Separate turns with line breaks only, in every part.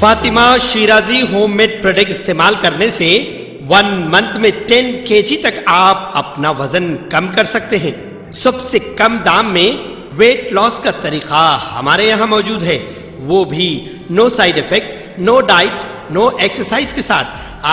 Fatima Shirazi homemade product इस्तेमाल करने से 1 मंथ में 10 kg तक आप अपना वजन कम कर सकते हैं। सबसे कम दाम में वेट लॉस का तरीका हमारे यहाँ मौजूद है, वो भी no side effect, no diet, no exercise के साथ।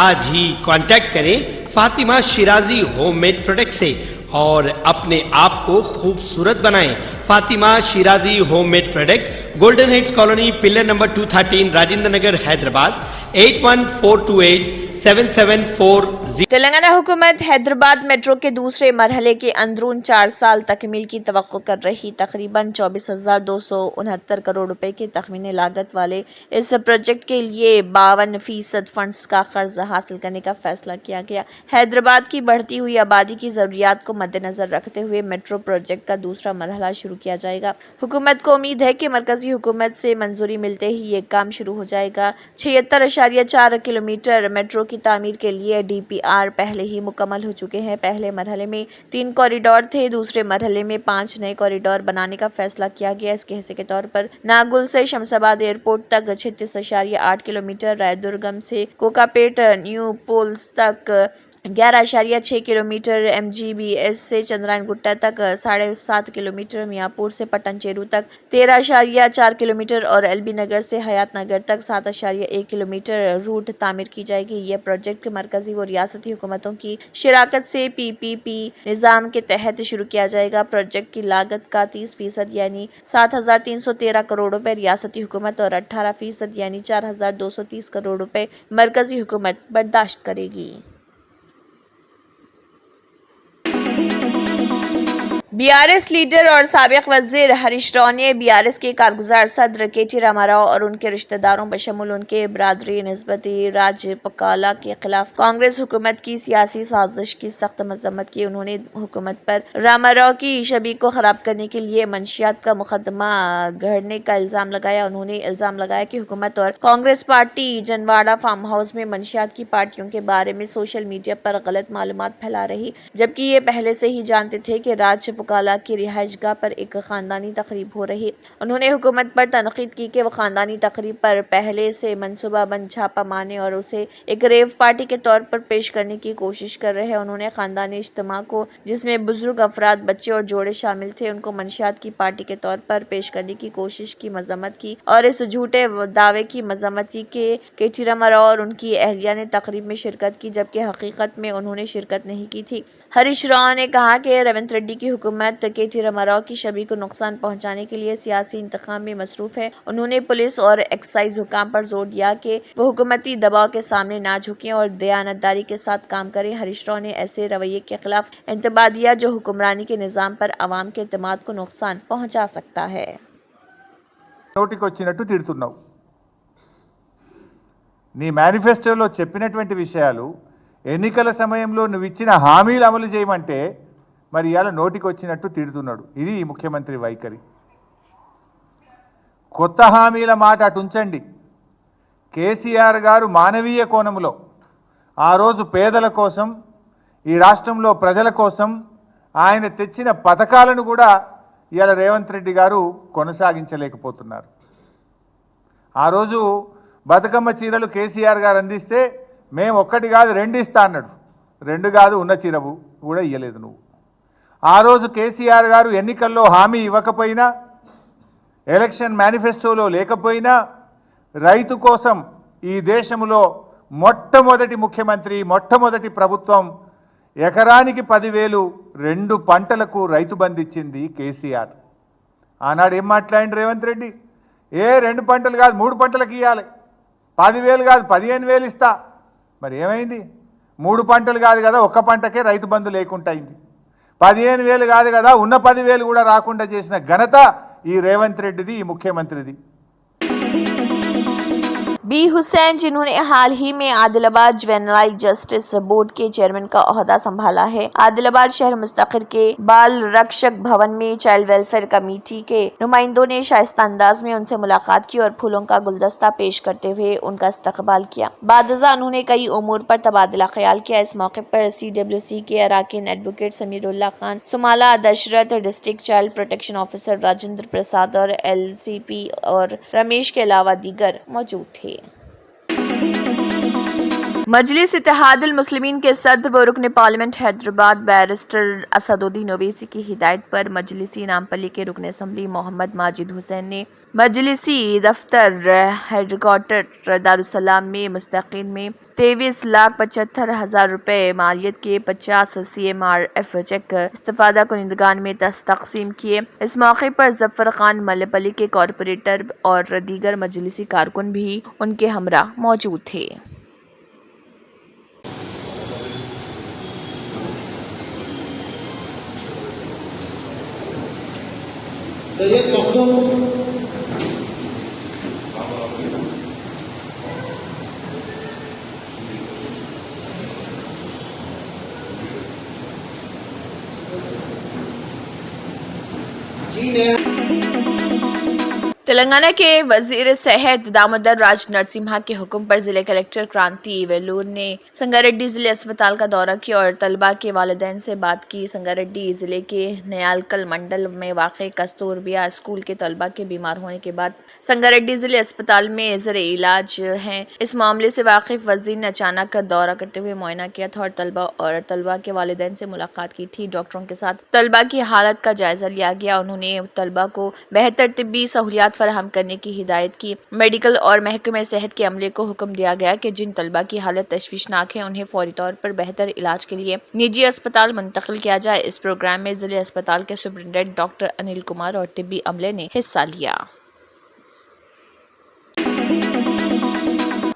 आज ही कांटेक्ट करें फातिमा शिराजी होममेड प्रोडक्ट से और अपने आप को खूबसूरत बनाएं। Fatima Shirazi homemade product, golden heads colony, pillar number 213, Rajendra Nagar, Hyderabad 81428774।
Telangana हुकूमत हैदराबाद मेट्रो के दूसरे मरहले के अंदरून 4 साल तकमील की तवक्को कर रही तकरीबन 24,269 करोड़ रुपए के तखमीने लागत वाले इस प्रोजेक्ट के लिए 52% फंड्स का कर्ज हासिल करने का फैसला किया गया। हैदराबाद की बढ़ती हुई आबादी की जरूरियात को मद्देनजर रखते हुए मेट्रो प्रोजेक्ट का दूसरा मरहला शुरू किया जाएगा। हुकूमत को उम्मीद है कि मरकजी हुकूमत से मंजूरी मिलते ही ये काम शुरू हो जाएगा। 76.4 किलोमीटर मेट्रो की तामीर के लिए DPR पहले ही मुकम्मल हो चुके हैं। पहले मरहले में 3 कॉरिडोर थे, दूसरे मरहले में 5 नए कॉरिडोर बनाने का फैसला किया गया। इसके हिस्से के तौर पर नागुल से शमशाबाद एयरपोर्ट तक 36.8 किलोमीटर, रायदुर्गम से कोकापेट न्यू पोल्स तक 11.6 किलोमीटर, MGBS से चंद्रायन गुट्टा तक 7.5 किलोमीटर, मियाँपुर से पटनचेरू तक 13.4 किलोमीटर और LB नगर से हयात नगर तक 7.1 किलोमीटर रूट तामीर की जाएगी। यह प्रोजेक्ट मरकजी व रियासती हुकूमतों की शिराकत से PPP निज़ाम के तहत शुरू किया जाएगा। प्रोजेक्ट की लागत का 30% यानी 7,313 करोड़ रुपए रियासती हुकूमत और 18% यानी 4,230 करोड़ रुपए मरकजी हुकूमत बर्दाश्त करेगी। BRS लीडर और साबिक वजीर हरीश राव ने BRS के कारगुजार सदर KT रामाराव और उनके रिश्तेदारों बशमुल उनके बरादरी निस्बती राजपकाला के खिलाफ कांग्रेस हुकूमत की सियासी साजिश की सख्त मजम्मत की। उन्होंने हुकूमत पर रामाराव की छवि को खराब करने के लिए मंशियात का मुकदमा गढ़ने का इल्जाम लगाया। उन्होंने इल्जाम लगाया कि हुकूमत और Congress party Janwada farmhouse में मंशियात की पार्टियों के बारे में सोशल मीडिया पर गलत मालूमात फैला रही, जबकि ये पहले से ही जानते थे कि राजपकाला की रिहाइशगाह पर एक खानदानी तकरीब हो रही। उन्होंने हुकूमत पर तनकीद की कि वो खानदानी तकरीब पर पहले से मनसूबाबंद छापा मारने और उसे एक रेव पार्टी के तौर पर पेश करने की कोशिश कर रहे हैं। उन्होंने खानदानी इज्तिमा को, जिसमें बुजुर्ग अफराद, बच्चे और जोड़े शामिल थे, उनको मंशियात की पार्टी के तौर पर पेश करने की कोशिश की मजम्मत की और इस झूठे दावे की मजम्मत की कि KT रामाराव और उनकी अहलिया ने तकरीब में शिरकत की, जबकि हकीकत में उन्होंने शिरकत नहीं की थी। हरीश राव ने कहा कि रेवंत रेड्डी की हुकूमत KT रामाराव की छवि को नुकसान पहुंचाने के लिए सियासी इंतखाब में मसरूफ है। उन्होंने पुलिस और एक्साइज हुकाम पर जोर दिया कि वो हुकूमती दबाव के सामने ना झुकें और दयानतदारी के साथ काम करें। हरीश राव ने ऐसे रवैये के खिलाफ इंतबाह दिया जो हुक्मरानी के निज़ाम पर अवाम के एतमाद को नुकसान पहुंचा सकता है।
నోటికొచ్చినట్టు తిడుతున్నావు, నీ మేనిఫెస్టోలో చెప్పినటువంటి విషయాలు ఎన్నికల సమయంలో నువ్వు ఇచ్చిన హామీలు అమలు చేయమంటే మరి ఇవాళ నోటికొచ్చినట్టు తిడుతున్నాడు. ఇది ఈ ముఖ్యమంత్రి వైఖరి. కొత్త హామీల మాట అటు ఉంచండి. కేసీఆర్ గారు మానవీయ కోణంలో ఆ రోజు పేదల కోసం, ఈ రాష్ట్రంలో ప్రజల కోసం ఆయన తెచ్చిన పథకాలను కూడా ఇవాళ రేవంత్ రెడ్డి గారు కొనసాగించలేకపోతున్నారు. ఆ రోజు బతుకమ్మ చీరలు కేసీఆర్ గారు అందిస్తే మేము ఒక్కటి కాదు 2 ఇస్తా అన్నాడు. 2 కాదు, ఉన్న చీరవు కూడా ఇవ్వలేదు నువ్వు. ఆ రోజు కేసీఆర్ గారు ఎన్నికల్లో హామీ ఇవ్వకపోయినా, ఎలక్షన్ మేనిఫెస్టోలో లేకపోయినా రైతు కోసం ఈ దేశంలో మొట్టమొదటి ముఖ్యమంత్రి, మొట్టమొదటి ప్రభుత్వం ఎకరానికి 10,000 2 పంటలకు రైతు బంధు ఇచ్చింది కేసీఆర్. ఆనాడు ఏం మాట్లాడిండు రేవంత్ రెడ్డి? 2 పంటలు కాదు 3 పంటలకు ఇవ్వాలి, 10,000 కాదు 15,000 ఇస్తా. మరి ఏమైంది? 3 పంటలు కాదు కదా, ఒక్క పంటకే రైతు బంధు లేకుండా అయింది. 15,000 కాదు కదా, ఉన్న 10,000 కూడా రాకుండా చేసిన ఘనత ఈ రేవంత్ రెడ్డిది, ఈ ముఖ్యమంత్రిది.
B हुसैन, जिन्होंने हाल ही में आदिलाबाद जुवेनाइल जस्टिस बोर्ड के चेयरमैन का ओहदा संभाला है, आदिलाबाद शहर मुस्तकिर के बाल रक्षक भवन में चाइल्ड वेलफेयर कमेटी के नुमाइंदों ने शाइस्ता अंदाज में उनसे मुलाकात की और फूलों का गुलदस्ता पेश करते हुए उनका इस्तकबाल किया। बादजा उन्होंने कई उमूर पर तबादला ख्याल किया। इस मौके पर CWC के अराकीन advocate Sameerullah Khan, Sumala Dasharath, district child protection officer Rajendra Prasad और LCP और रमेश के अलावा दीगर मौजूद थे। مجلس اتحاد المسلمین کے صدر و رکن پارلیمنٹ حیدرآباد بیرسٹر اسدالدین اویسی کی ہدایت پر مجلسی نامپلی کے رکن اسمبلی محمد ماجد حسین نے مجلسی دفتر ہیڈکوارٹر دارالسلام میں مستقین میں 23,75,000 روپے مالیت کے 50 CMRF چیک استفادہ کنندگان میں تقسیم کیے۔ اس موقع پر ظفر خان ملپلی کے کارپوریٹر اور دیگر مجلسی کارکن بھی ان کے ہمراہ موجود تھے۔
سید مختوم جی نے
تلنگانہ کے وزیر صحت دامودر راج نرسمہا کے حکم پر ضلع کلکٹر کرانتی ویلور نے سنگاریڈی ضلع اسپتال کا دورہ کیا اور طلبہ کے والدین سے بات کی۔ سنگاریڈی ضلع کے نیالکل منڈل میں واقع کستوربیا اسکول کے طلبہ کے بیمار ہونے کے بعد سنگاریڈی ضلع اسپتال میں زیر علاج ہیں۔ اس معاملے سے واقف وزیر نے اچانک دورہ کرتے ہوئے معائنہ کیا تھا اور طلبہ کے والدین سے ملاقات کی تھی۔ ڈاکٹروں کے ساتھ طلبہ کی حالت کا جائزہ لیا گیا۔ انہوں نے طلبہ کو بہتر طبی سہولیات فراہم کرنے کی ہدایت کی۔ میڈیکل اور محکمہ صحت کے عملے کو حکم دیا گیا کہ جن طلبہ کی حالت تشویشناک ہے انہیں فوری طور پر بہتر علاج کے لیے نجی اسپتال منتقل کیا جائے۔ اس پروگرام میں ضلع اسپتال کے سپرنٹنڈنٹ ڈاکٹر انل کمار اور طبی عملے نے حصہ لیا۔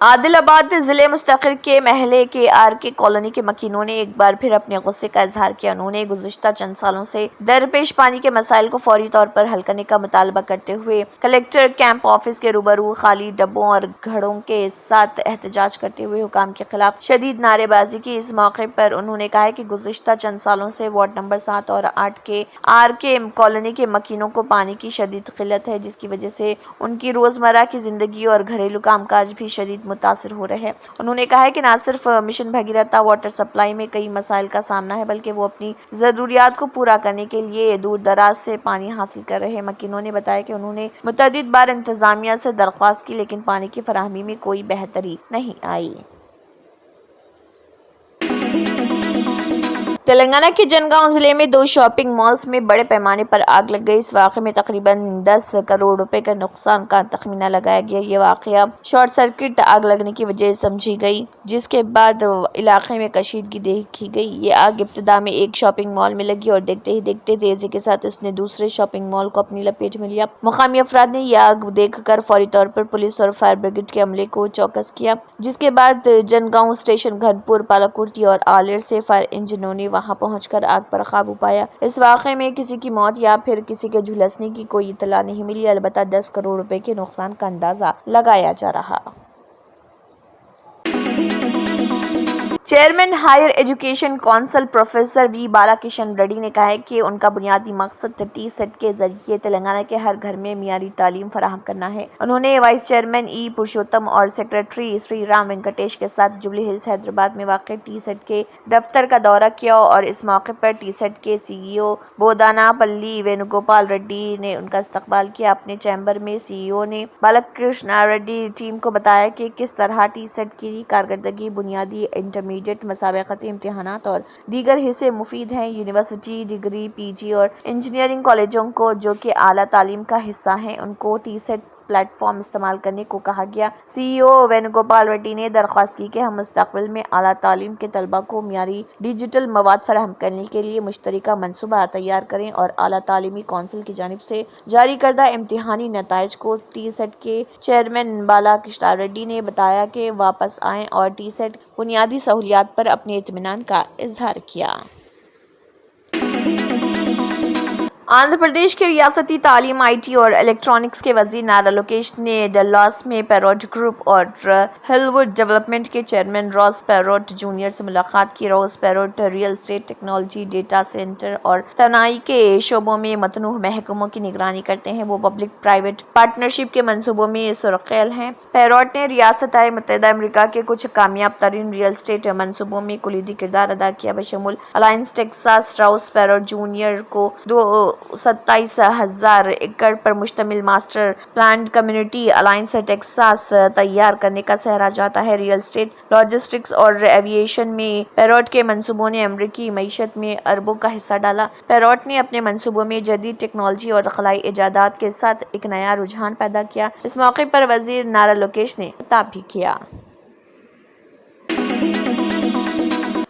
عادل آباد ضلع مستقر کے محلے کے آر کے کالونی کے مکینوں نے ایک بار پھر اپنے غصے کا اظہار کیا۔ انہوں نے گزشتہ چند سالوں سے درپیش پانی کے مسائل کو فوری طور پر حل کرنے کا مطالبہ کرتے ہوئے کلکٹر کیمپ آفس کے روبرو خالی ڈبوں اور گھڑوں کے ساتھ احتجاج کرتے ہوئے حکام کے خلاف شدید نعرے بازی کی۔ اس موقع پر انہوں نے کہا کہ گزشتہ چند سالوں سے وارڈ نمبر 7 اور 8 کے آر کے کالونی کے مکینوں کو پانی کی شدید قلت ہے، جس کی وجہ سے ان کی روزمرہ کی زندگی اور گھریلو کام کاج بھی شدید متاثر ہو رہے ہیں۔ انہوں نے کہا کہ نہ صرف مشن بھگیرتا واٹر سپلائی میں کئی مسائل کا سامنا ہے بلکہ وہ اپنی ضروریات کو پورا کرنے کے لیے دور دراز سے پانی حاصل کر رہے ہیں۔ مکینوں نے بتایا کہ انہوں نے متعدد بار انتظامیہ سے درخواست کی لیکن پانی کی فراہمی میں کوئی بہتری نہیں آئی۔ تلنگانہ کے جنگاؤں ضلع میں 2 شاپنگ مالز میں بڑے پیمانے پر آگ لگ گئی۔ اس واقعے میں تقریباً 10 کروڑ روپے کا نقصان کا تخمینہ لگایا گیا۔ یہ واقعہ شارٹ سرکٹ آگ لگنے کی وجہ سمجھی گئی، جس کے بعد علاقے میں کشیدگی دیکھی گئی۔ یہ آگ ابتدا میں ایک شاپنگ مال میں لگی اور دیکھتے ہی دیکھتے تیزی کے ساتھ اس نے دوسرے شاپنگ مال کو اپنی لپیٹ میں لیا۔ مقامی افراد نے یہ آگ دیکھ کر فوری طور پر پولیس اور فائر بریگیڈ کے عملے کو چوکس کیا، جس کے بعد جنگاؤں اسٹیشن، گھنپور، پالاکوٹی اور آلیر سے فائر انجنوں نے وہاں پہنچ کر آگ پر قابو پایا۔ اس واقعے میں کسی کی موت یا پھر کسی کے جھلسنے کی کوئی اطلاع نہیں ملی، البتہ 10 کروڑ روپے کے نقصان کا اندازہ لگایا جا رہا۔ Chairman higher education council professor V Balakrishna ready نے کہا ہے کہ ان کا بنیادی مقصد ٹی سیٹ کے ذریعے تلنگانہ کے ہر گھر میں معیاری تعلیم فراہم کرنا ہے۔ انہوں نے وائس چیئرمین ای پرشوتم اور سیکریٹری سری رام وینکٹیش کے ساتھ جوبلی ہلز حیدرآباد میں واقع ٹی سیٹ کے دفتر کا دورہ کیا اور اس موقع پر ٹی سیٹ کے CEO بودانا پلی وینوگوپال ریڈی نے ان کا استقبال کیا۔ اپنے چیمبر میں CEO نے بالا کرشنا ریڈی ٹیم کو بتایا کہ کس طرح ٹی سیٹ کی کارکردگی بنیادی انٹرمیڈیٹ مسابقتی امتحانات اور دیگر حصے مفید ہیں۔ یونیورسٹی، ڈگری، PG اور انجینئرنگ کالجوں کو جو کہ اعلیٰ تعلیم کا حصہ ہیں ان کو ٹی سیٹ پلیٹ فارم استعمال کرنے کو کہا گیا۔ CEO وینوگوپال ریڈی نے درخواست کی کہ ہم مستقبل میں اعلیٰ تعلیم کے طلبہ کو معیاری ڈیجیٹل مواد فراہم کرنے کے لیے مشترکہ منصوبہ تیار کریں اور اعلیٰ تعلیمی کونسل کی جانب سے جاری کردہ امتحانی نتائج کو ٹی سیٹ کے چیئرمین بالا کرشنا ریڈی نے بتایا کہ واپس آئیں اور ٹی سیٹ بنیادی سہولیات پر اپنے اطمینان کا اظہار کیا۔ آندھرا پردیش کے ریاستی تعلیم، IT اور الیکٹرانکس کے وزیر نارا لوکیش نے ڈلاس میں پیروٹ گروپ اور ہلووڈ ڈیولپمنٹ کے چیئرمین راس پیروٹ جونیئر سے ملاقات کی۔ Ross Perot real estate, technology, data centre اور توانائی کے شعبوں میں متنوع محکموں کی نگرانی کرتے ہیں۔ وہ پبلک پرائیویٹ پارٹنرشپ کے منصوبوں میں سرخیل ہیں۔ پیروٹ نے ریاستہائے متحدہ امریکہ کے کچھ کامیاب ترین ریئل اسٹیٹ منصوبوں میں کلیدی کردار ادا کیا، بشمول الائنس ٹیکساس۔ راس پیروٹ جونیئر کو 27,000 एकड़ पर मुश्तमिल master plan community alliance Texas तैयार करने का सहरा जाता है। रियल एस्टेट, लॉजिस्टिक्स और एविएशन में पैरोट के मंसूबों ने अमेरिकी मईशत में अरबों का हिस्सा डाला। पैरोट ने अपने मंसूबों में जदीद टेक्नोलॉजी और खलाई इजादात के साथ एक नया रुझान पैदा किया। इस मौके पर वजीर नारा लोकेश ने खिताब भी किया।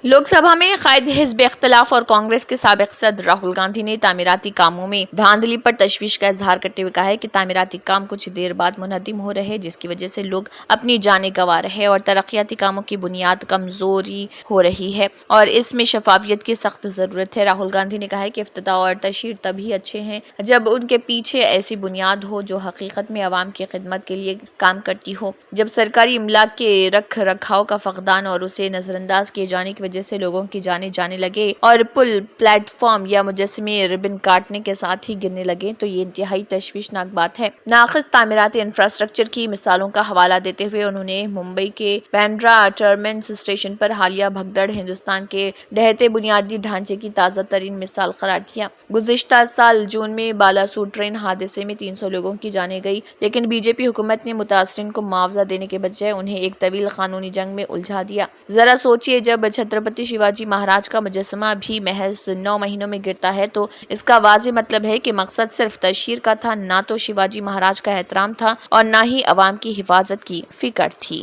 लोकसभा में कायद हिज़्ब इख्तिलाफ और कांग्रेस के साबिक सदर राहुल गांधी ने तामीराती कामों में धांधली पर तशवीश का इजहार करते हुए कहा है कि तामीराती काम कुछ देर बाद मुनहदिम हो रहे हैं, जिसकी वजह से लोग अपनी जानें गंवा रहे हैं और तरक्याती कामों की बुनियाद कमजोरी हो रही है और इसमें शफाफियत की सख्त जरूरत है। राहुल गांधी ने कहा है कि इफ्तिताह और तशहीर तभी अच्छे हैं जब उनके पीछे ऐसी बुनियाद हो जो हकीकत में अवाम की खिदमत के लिए काम करती हो। जब सरकारी इमलाक के रख रखाव का फकदान और उसे नजरअंदाज किए जाने की वजह से लोगों की जाने जाने लगे और पुल, प्लेटफॉर्म या मुजस्समे रिबन काटने के साथ ही गिरने लगे तो ये इंतहाई तशवीशनाक बात है। नाक़िस तामीराती इंफ्रास्ट्रक्चर की मिसालों का हवाला देते हुए उन्होंने मुंबई के बांद्रा टर्मिनस स्टेशन पर हालिया भगदड़ हिंदुस्तान के ढहते बुनियादी ढांचे की ताज़ा तरीन मिसाल करार दिया। गुज़िश्ता साल जून में बालासूर ट्रेन हादसे में 300 लोगों की जाने गई, लेकिन बीजेपी हुकूमत ने मुतासरीन को मुआवजा देने के बजाय उन्हें एक तवील कानूनी जंग में उलझा दिया। जरा सोचिए, जब छत्रपति शिवाजी महाराज का मुजस्समा भी महज 9 महीनों में गिरता है तो इसका वाज़ेह मतलब है कि मकसद सिर्फ तशहीर का था, ना तो शिवाजी महाराज का एहतराम था और ना ही अवाम की हिफाजत की फिक्र थी।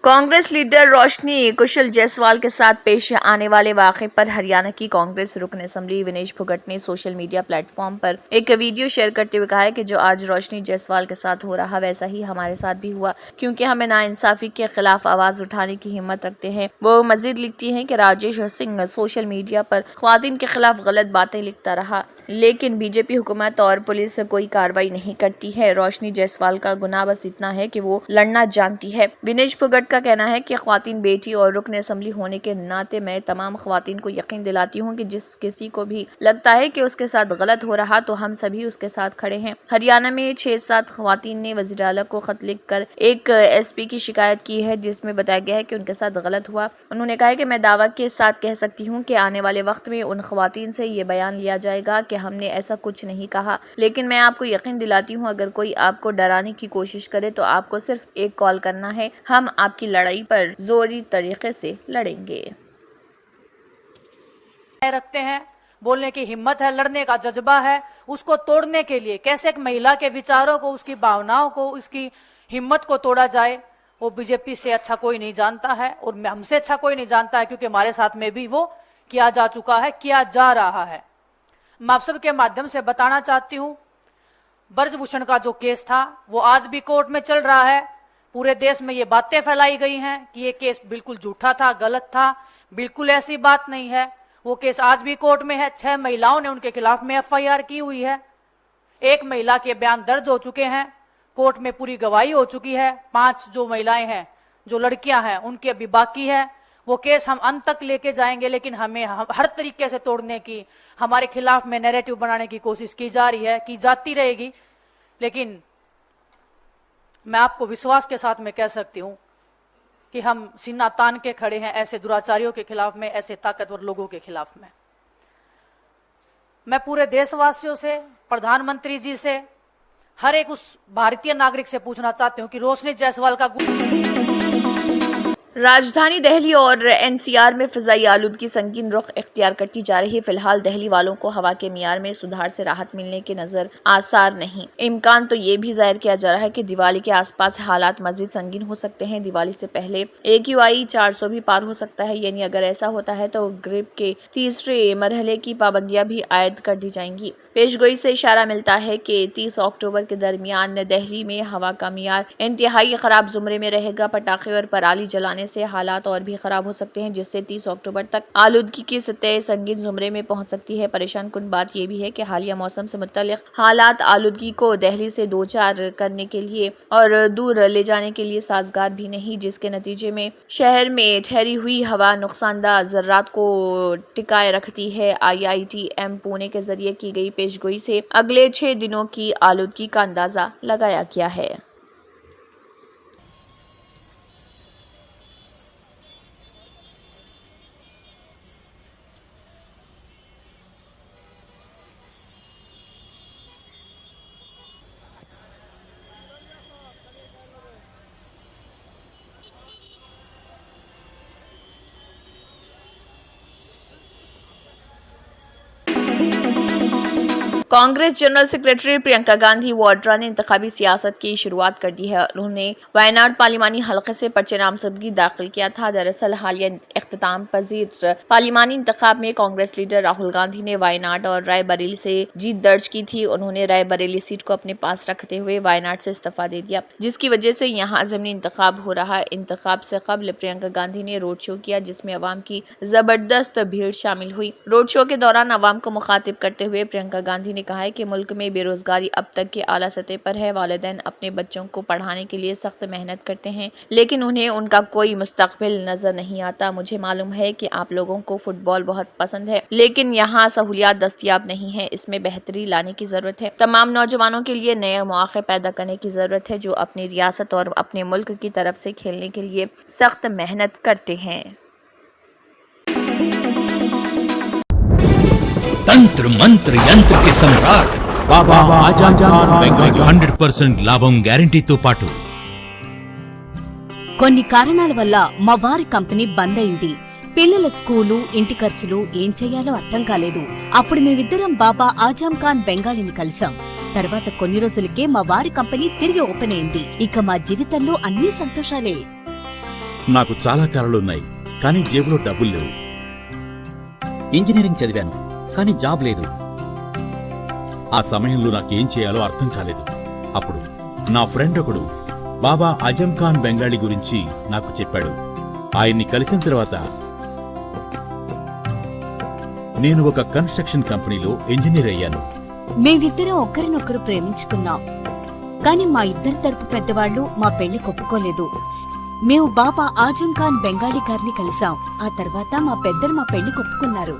कांग्रेस लीडर रोशनी कुशल जायसवाल के साथ पेश आने वाले वाक़े पर हरियाणा की कांग्रेस रुकन असम्बली विनेश फोगाट ने सोशल मीडिया प्लेटफॉर्म पर एक वीडियो शेयर करते हुए कहा है कि जो आज रोशनी जायसवाल के साथ हो रहा वैसा ही हमारे साथ भी हुआ, क्योंकि हमें नाइंसाफी के खिलाफ आवाज उठाने की हिम्मत रखते हैं। वो मजीद लिखती हैं कि राजेश सिंह सोशल मीडिया पर ख्वातीन के खिलाफ गलत बातें लिखता रहा, लेकिन बीजेपी हुकूमत और पुलिस कोई कार्रवाई नहीं करती है। रोशनी जायसवाल का गुनाह बस इतना है कि वो लड़ना जानती है। विनेश फोगाट का कहना है कि ख्वातीन बेटी और रुकन असम्बली होने के नाते मैं तमाम ख्वातीन को यकीन दिलाती हूँ कि जिस किसी को भी लगता है कि उसके साथ गलत हो रहा तो हम सभी उसके साथ खड़े हैं। हरियाणा में 6-7 ख्वातीन ने वज़ीर आला को खत लिखकर एक एसपी की शिकायत की है जिसमें बताया गया है कि उनके साथ गलत हुआ। उन्होंने कहा है कि मैं दावा के साथ कह सकती हूँ कि आने वाले वक्त में उन ख्वातीन से ये बयान लिया जाएगा कि हमने ऐसा कुछ नहीं कहा, लेकिन मैं आपको यकीन दिलाती हूँ अगर कोई आपको डराने की कोशिश करे तो आपको सिर्फ एक कॉल करना है, हम आपकी लड़ाई पर जोरी तरीके से लड़ेंगे।
रखते हैं, बोलने की हिम्मत है, लड़ने का जज्बा है, उसको तोड़ने के लिए कैसे एक महिला के विचारों को, उसकी भावनाओं को, उसकी हिम्मत को तोड़ा जाए, वो बीजेपी से अच्छा कोई नहीं जानता है और हमसे अच्छा कोई नहीं जानता है, क्योंकि हमारे साथ में भी वो किया जा चुका है, किया जा रहा है। मैं आप सबके माध्यम से बताना चाहती हूँ, ब्रजभूषण का जो केस था वो आज भी कोर्ट में चल रहा है। पूरे देश में ये बातें फैलाई गई हैं कि ये केस बिल्कुल झूठा था, गलत था, बिल्कुल ऐसी बात नहीं है। वो केस आज भी कोर्ट में है। 6 महिलाओं ने उनके खिलाफ में FIR की हुई है। 1 महिला के बयान दर्ज हो चुके हैं, कोर्ट में पूरी गवाही हो चुकी है। 5 जो महिलाएं हैं, जो लड़कियां हैं, उनकी अभी बाकी है। वो केस हम अंत तक लेके जाएंगे, लेकिन हमें हर तरीके से तोड़ने की, हमारे खिलाफ में नैरेटिव बनाने की कोशिश की जा रही है, की जाती रहेगी। लेकिन मैं आपको विश्वास के साथ में कह सकती हूं कि हम सीना तान के खड़े हैं ऐसे दुराचारियों के खिलाफ में, ऐसे ताकतवर लोगों के खिलाफ में। मैं पूरे देशवासियों से, प्रधानमंत्री जी से, हर एक उस भारतीय नागरिक से पूछना चाहती हूं कि रोशनी जायसवाल का
राजधानी दिल्ली और NCR में फिजाई आलूदगी संगीन रुख इख्तियार करती जा रही है। फिलहाल दिल्ली वालों को हवा के मियार में सुधार से राहत मिलने के नजर आसार नहीं। इम्कान तो ये भी जाहिर किया जा रहा है कि दिवाली के आसपास हालात मजीद संगीन हो सकते हैं। दिवाली से पहले AQI 400 भी पार हो सकता है, यानी अगर ऐसा होता है तो ग्रिप के तीसरे मरहले की पाबंदियां भी आयद कर दी जाएंगी। पेशगोई से इशारा मिलता है कि 30 अक्टूबर के दरमियान दिल्ली में हवा का मियार इंतहाई खराब जुमरे में रहेगा। पटाखे और पराली जलाने से हालात और भी खराब हो सकते हैं, जिससे 30 अक्टूबर तक आलूदगी की सतह संगीन जुमरे में पहुंच सकती है। परेशान कुन बात यह भी है कि हालिया मौसम से मुतल्लिक हालात आलूदगी को दिल्ली से दो चार करने के लिए और दूर ले जाने के लिए साजगार भी नहीं, जिसके नतीजे में शहर में ठहरी हुई हवा नुकसानदा ज़र्रात को टिकाए रखती है। IITM पुणे के जरिए की गई पेशगोई से अगले 6 दिनों की आलूदगी का अंदाजा लगाया गया है। कांग्रेस जनरल सेक्रेटरी प्रियंका गांधी वाड्रा ने इंतखाबी सियासत की शुरुआत कर दी है। उन्होंने वायनाड पार्लिमानी हलके से पर्चे नामजदगी दाखिल किया था। दरअसल हालिया इख्तिताम पजीर पार्लिमानी इंतखाब में कांग्रेस लीडर राहुल गांधी ने वायनाड और राय बरेली से जीत दर्ज की थी। उन्होंने राय बरेली सीट को अपने पास रखते हुए वायनाड से इस्तीफा दे दिया, जिसकी वजह से यहाँ ज़मीनी इंतखाब हो रहा है। इंतखाब से कबल प्रियंका गांधी ने रोड शो किया, जिसमें अवाम की जबरदस्त भीड़ शामिल हुई। रोड शो के दौरान अवाम को मुखातिब करते हुए प्रियंका गांधी ने कहा है कि मुल्क में बेरोजगारी अब तक के आला सतह पर है। वालिदैन अपने बच्चों को पढ़ाने के लिए सख्त मेहनत करते हैं, लेकिन उन्हें उनका कोई मुस्तकबिल नजर नहीं आता। मुझे मालूम है कि आप लोगों को फुटबॉल बहुत पसंद है, लेकिन यहाँ सहूलियात दस्तयाब नहीं है। इसमें बेहतरी लाने की जरूरत है। तमाम नौजवानों के लिए नए मौके पैदा करने की जरूरत है, जो अपनी रियासत और अपने मुल्क की तरफ से खेलने के लिए सख्त मेहनत करते हैं।
तंत्र मंत्र यंत्र के सम्राट
బాబా ఆజమ్ ఖాన్ బెంగాలీ
100% లాభం గ్యారంటీతో పాటు
కొన్ని కారణాల వల్ల మా వారి కంపెనీ బంద్ అయింది. పిల్లల స్కూలు, ఇంటి ఖర్చులు ఏం చెయ్యాలో అర్థం కాలేదు. అప్పుడు మేమిద్దరం బాబా ఆజమ్ ఖాన్ బెంగాలీని కలిసాం. తర్వాత కొన్ని రోజులకే మా వారి కంపెనీ తిరిగి ఓపెన్ అయింది. ఇక మా జీవితంలో అన్ని సంతోషాలే.
నాకు చాలా కలలున్నాయి, కానీ జేబులో డబ్బులు లేవు. ఇంజనీరింగ్ చదివాను, కానీ జాబ్ లేదు. ఆ సమయంలో నాకేం చేయాలో అర్థం కాలేదు. అప్పుడు నా ఫ్రెండ్ ఒకడు బాబా ఆజమ్ ఖాన్ బెంగాలీ గురించి నాకు చెప్పాడు. ఆయన్ని కలిసిన తర్వాత నేను ఒక కన్స్ట్రక్షన్ కంపెనీలో ఇంజనీర్ అయ్యాను.
మేమిద్దరం ఒకరినొకరు ప్రేమించుకున్నాం. కాని మా ఇద్దరి తరపు పెద్దవాళ్లు మా పెళ్లి ఒప్పుకోలేదు. మేము బాబా ఆజమ్ ఖాన్ బెంగాలీ గారిని కలిసాం. ఆ తర్వాత మా పెద్దలు మా పెళ్లి ఒప్పుకున్నారు.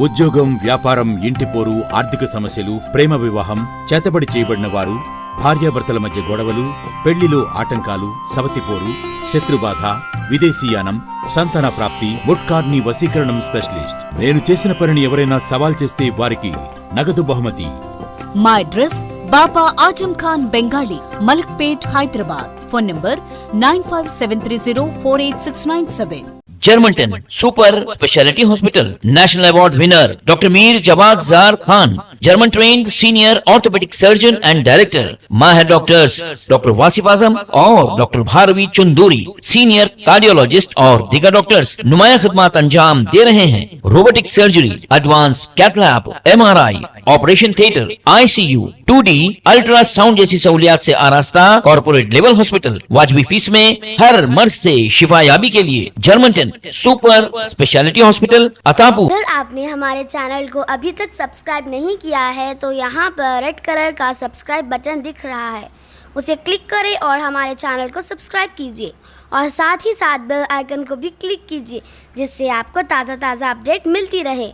ఉద్యోగం, వ్యాపారం, ఇంటి పోరు, ఆర్థిక సమస్యలు, ప్రేమ వివాహం, చేతబడి చేయబడిన వారు, భార్యాభర్తల మధ్య గొడవలు, పెళ్లిలో ఆటంకాలు, సవతిపోరు, శత్రుబాధ, విదేశీయానం, సంతాన ప్రాప్తి, ముట్కార్ని వశీకరణం స్పెషలిస్ట్. నేను చేసిన పనిని ఎవరైనా సవాల్ చేస్తే వారికి నగదు బహుమతి.
మా address Baba Azam Khan Bengali, Malakpet, Hyderabad. Phone number 9573048697.
Germanten super speciality hospital, national award winner doctor Mir Jawad Jar Khan, German trained senior orthopedic surgeon and director, माहिर डॉक्टर्स डॉक्टर वासिफ आजम और doctor Bharavi Chunduri, senior cardiologist और दीगर डॉक्टर्स नुमाया खिदमत अंजाम दे रहे हैं। Robotic surgery, advance cath lab, MRI, operation theatre, ICU, 2D ultrasound जैसी सहूलियात से आरास्ता कॉर्पोरेट लेवल हॉस्पिटल। वाजबी फीस में हर मर्ज से शिफायाबी के लिए जर्मनटन सुपर स्पेशलिटी हॉस्पिटल, अतापू।
अगर आपने हमारे चैनल को अभी तक सब्सक्राइब नहीं किया है तो यहाँ पर रेड कलर का सब्सक्राइब बटन दिख रहा है, उसे क्लिक करें और हमारे चैनल को सब्सक्राइब कीजिए और साथ ही साथ बेल आइकन को भी क्लिक कीजिए, जिससे आपको ताज़ा अपडेट मिलती रहे।